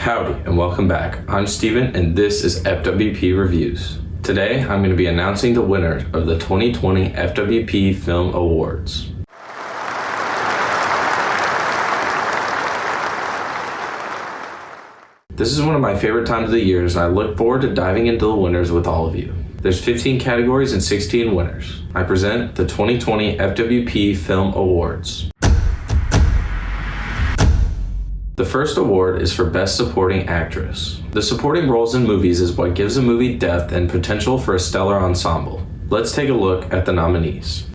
Howdy and welcome back. I'm Steven and this is FWP Reviews. Today I'm going to be announcing the winner of the 2020 FWP Film Awards. This is one of my favorite times of the year and I look forward to diving into the winners with all of you. There's 15 categories and 16 winners. I present the 2020 FWP Film Awards. The first award is for Best Supporting Actress. The supporting roles in movies is what gives a movie depth and potential for a stellar ensemble. Let's take a look at the nominees.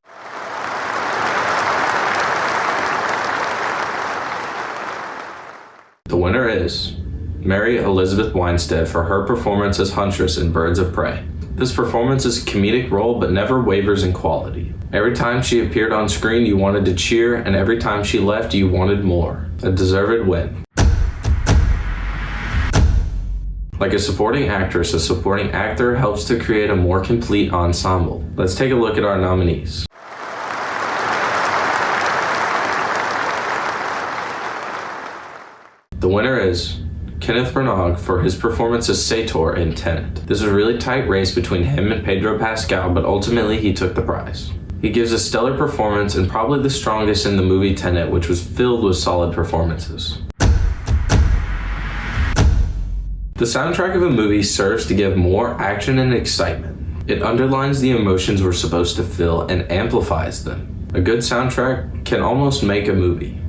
The winner is Mary Elizabeth Winstead for her performance as Huntress in Birds of Prey. This performance is a comedic role but never wavers in quality. Every time she appeared on screen you wanted to cheer, and every time she left you wanted more. A deserved win. Like a supporting actress, a supporting actor helps to create a more complete ensemble. Let's take a look at our nominees. The winner is Kenneth Branagh for his performance as Sator in Tenet. This was a really tight race between him and Pedro Pascal, but ultimately he took the prize. He gives a stellar performance and probably the strongest in the movie Tenet, which was filled with solid performances. The soundtrack of a movie serves to give more action and excitement. It underlines the emotions we're supposed to feel and amplifies them. A good soundtrack can almost make a movie.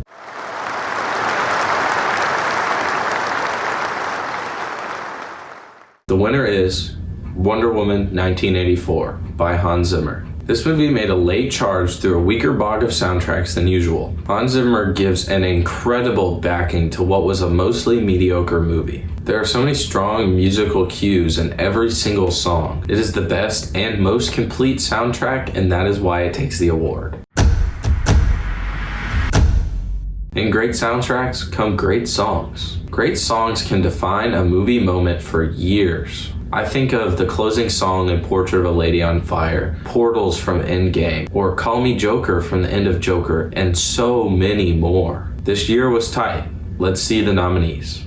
The winner is Wonder Woman 1984 by Hans Zimmer. This movie made a late charge through a weaker bog of soundtracks than usual. Hans Zimmer gives an incredible backing to what was a mostly mediocre movie. There are so many strong musical cues in every single song. It is the best and most complete soundtrack, and that is why it takes the award. In great soundtracks come great songs. Great songs can define a movie moment for years. I think of the closing song in Portrait of a Lady on Fire, Portals from Endgame, or Call Me Joker from the end of Joker, and so many more. This year was tight. Let's see the nominees.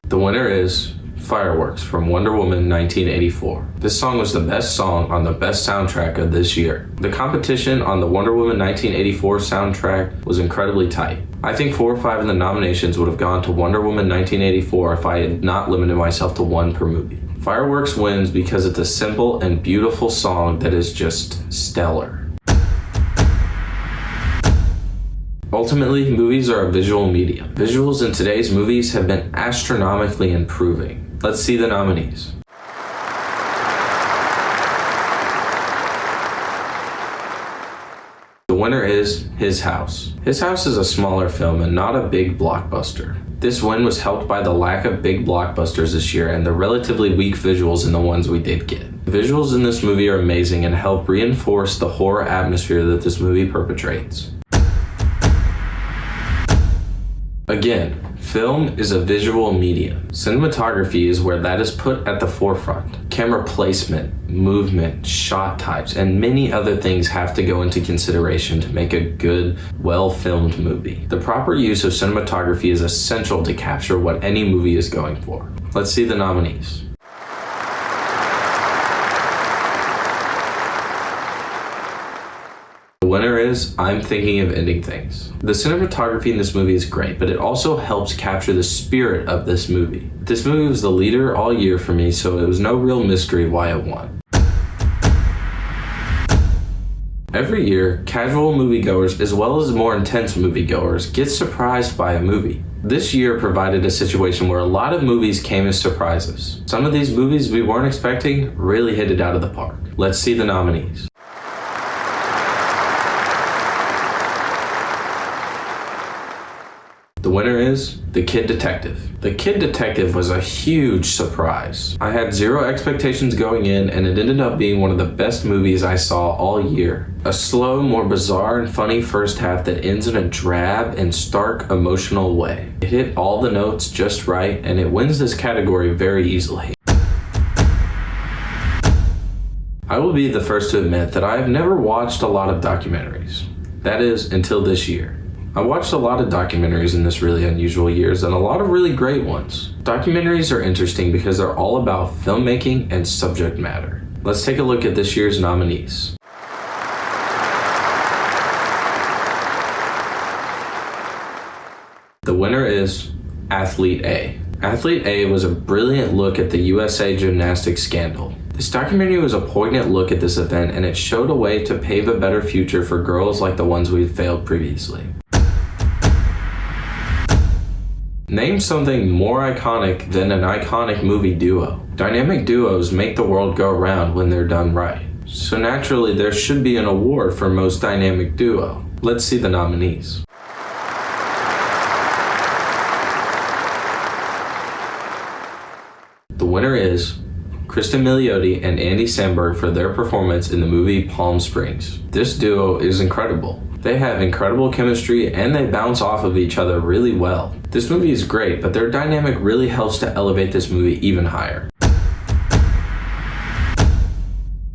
The winner is Fireworks from Wonder Woman 1984. This song was the best song on the best soundtrack of this year. The competition on the Wonder Woman 1984 soundtrack was incredibly tight. I think 4 or 5 of the nominations would have gone to Wonder Woman 1984 if I had not limited myself to one per movie. Fireworks wins because it's a simple and beautiful song that is just stellar. Ultimately, movies are a visual medium. Visuals in today's movies have been astronomically improving. Let's see the nominees. The winner is His House. His House is a smaller film and not a big blockbuster. This win was helped by the lack of big blockbusters this year and the relatively weak visuals in the ones we did get. The visuals in this movie are amazing and help reinforce the horror atmosphere that this movie perpetrates. Again, film is a visual medium. Cinematography is where that is put at the forefront. Camera placement, movement, shot types, and many other things have to go into consideration to make a good, well-filmed movie. The proper use of cinematography is essential to capture what any movie is going for. Let's see the nominees. The winner is I'm Thinking of Ending Things. The cinematography in this movie is great, but it also helps capture the spirit of this movie. This movie was the leader all year for me, so it was no real mystery why it won. Every year, casual moviegoers as well as more intense moviegoers get surprised by a movie. This year provided a situation where a lot of movies came as surprises. Some of these movies we weren't expecting really hit it out of the park. Let's see the nominees. The winner is The Kid Detective. The Kid Detective was a huge surprise. I had zero expectations going in, and it ended up being one of the best movies I saw all year. A slow, more bizarre and funny first half that ends in a drab and stark emotional way. It hit all the notes just right, and it wins this category very easily. I will be the first to admit that I have never watched a lot of documentaries. That is, until this year. I watched a lot of documentaries in this really unusual years and a lot of really great ones. Documentaries are interesting because they're all about filmmaking and subject matter. Let's take a look at this year's nominees. The winner is Athlete A. Athlete A was a brilliant look at the USA gymnastics scandal. This documentary was a poignant look at this event, and it showed a way to pave a better future for girls like the ones we've failed previously. Name something more iconic than an iconic movie duo. Dynamic duos make the world go round when they're done right. So naturally, there should be an award for most dynamic duo. Let's see the nominees. The winner is Kristen Milioti and Andy Samberg for their performance in the movie Palm Springs. This duo is incredible. They have incredible chemistry and they bounce off of each other really well. This movie is great, but their dynamic really helps to elevate this movie even higher.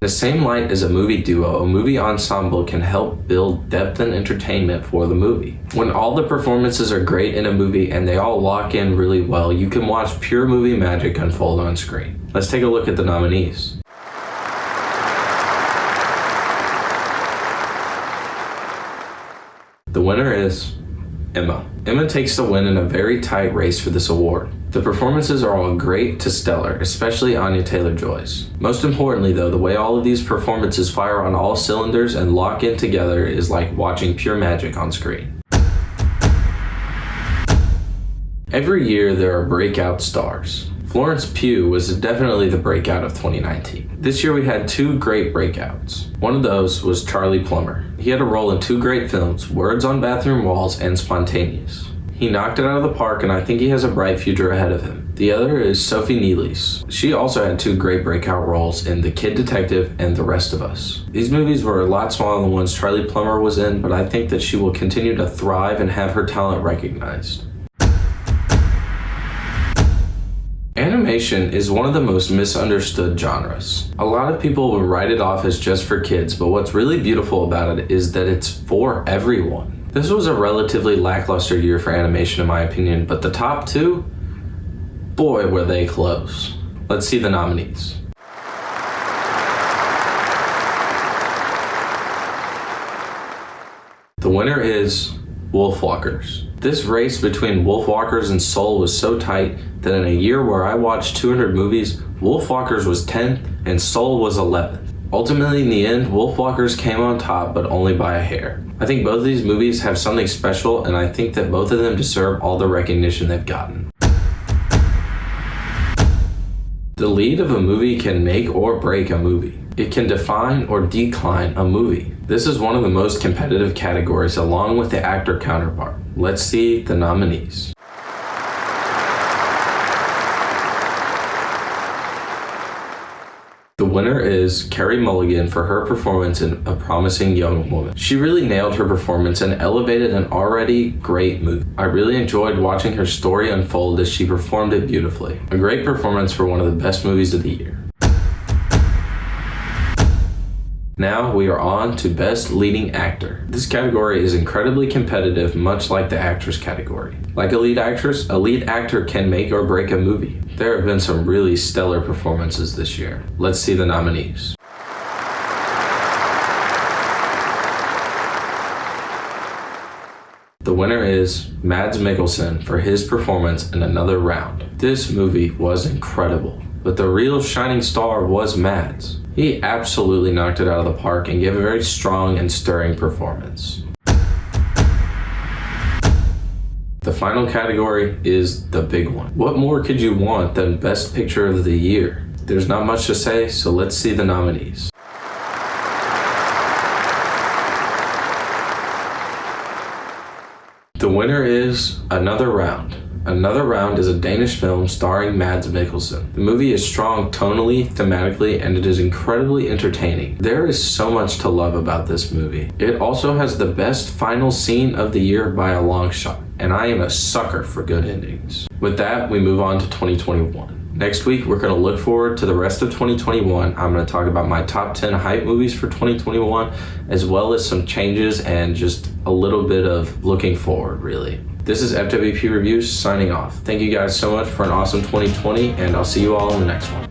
The same light as a movie duo, a movie ensemble can help build depth and entertainment for the movie. When all the performances are great in a movie and they all lock in really well, you can watch pure movie magic unfold on screen. Let's take a look at the nominees. The winner is Emma. Emma takes the win in a very tight race for this award. The performances are all great to stellar, especially Anya Taylor-Joy's. Most importantly though, the way all of these performances fire on all cylinders and lock in together is like watching pure magic on screen. Every year there are breakout stars. Florence Pugh was definitely the breakout of 2019. This year we had two great breakouts. One of those was Charlie Plummer. He had a role in two great films, Words on Bathroom Walls and Spontaneous. He knocked it out of the park and I think he has a bright future ahead of him. The other is Sophie Nealis. She also had two great breakout roles in The Kid Detective and The Rest of Us. These movies were a lot smaller than the ones Charlie Plummer was in, but I think that she will continue to thrive and have her talent recognized. Animation is one of the most misunderstood genres. A lot of people will write it off as just for kids, but what's really beautiful about it is that it's for everyone. This was a relatively lackluster year for animation in my opinion, but the top two, boy were they close. Let's see the nominees. The winner is Wolfwalkers. This race between Wolfwalkers and Soul was so tight that in a year where I watched 200 movies, Wolfwalkers was 10th and Soul was 11th. Ultimately, in the end, Wolfwalkers came on top, but only by a hair. I think both of these movies have something special, and I think that both of them deserve all the recognition they've gotten. The lead of a movie can make or break a movie. It can define or decline a movie. This is one of the most competitive categories along with the actor counterpart. Let's see the nominees. The winner is Carey Mulligan for her performance in A Promising Young Woman. She really nailed her performance and elevated an already great movie. I really enjoyed watching her story unfold as she performed it beautifully. A great performance for one of the best movies of the year. Now we are on to Best Leading Actor. This category is incredibly competitive, much like the actress category. Like a lead actress, a lead actor can make or break a movie. There have been some really stellar performances this year. Let's see the nominees. The winner is Mads Mikkelsen for his performance in Another Round. This movie was incredible, but the real shining star was Mads. He absolutely knocked it out of the park and gave a very strong and stirring performance. The final category is the big one. What more could you want than Best Picture of the Year? There's not much to say, so let's see the nominees. The winner is Another Round. Another Round is a Danish film starring Mads Mikkelsen. The movie is strong tonally, thematically, and it is incredibly entertaining. There is so much to love about this movie. It also has the best final scene of the year by a long shot, and I am a sucker for good endings. With that, we move on to 2021. Next week, we're going to look forward to the rest of 2021. I'm going to talk about my top 10 hype movies for 2021, as well as some changes and just a little bit of looking forward, really. This is FWP Reviews signing off. Thank you guys so much for an awesome 2020, and I'll see you all in the next one.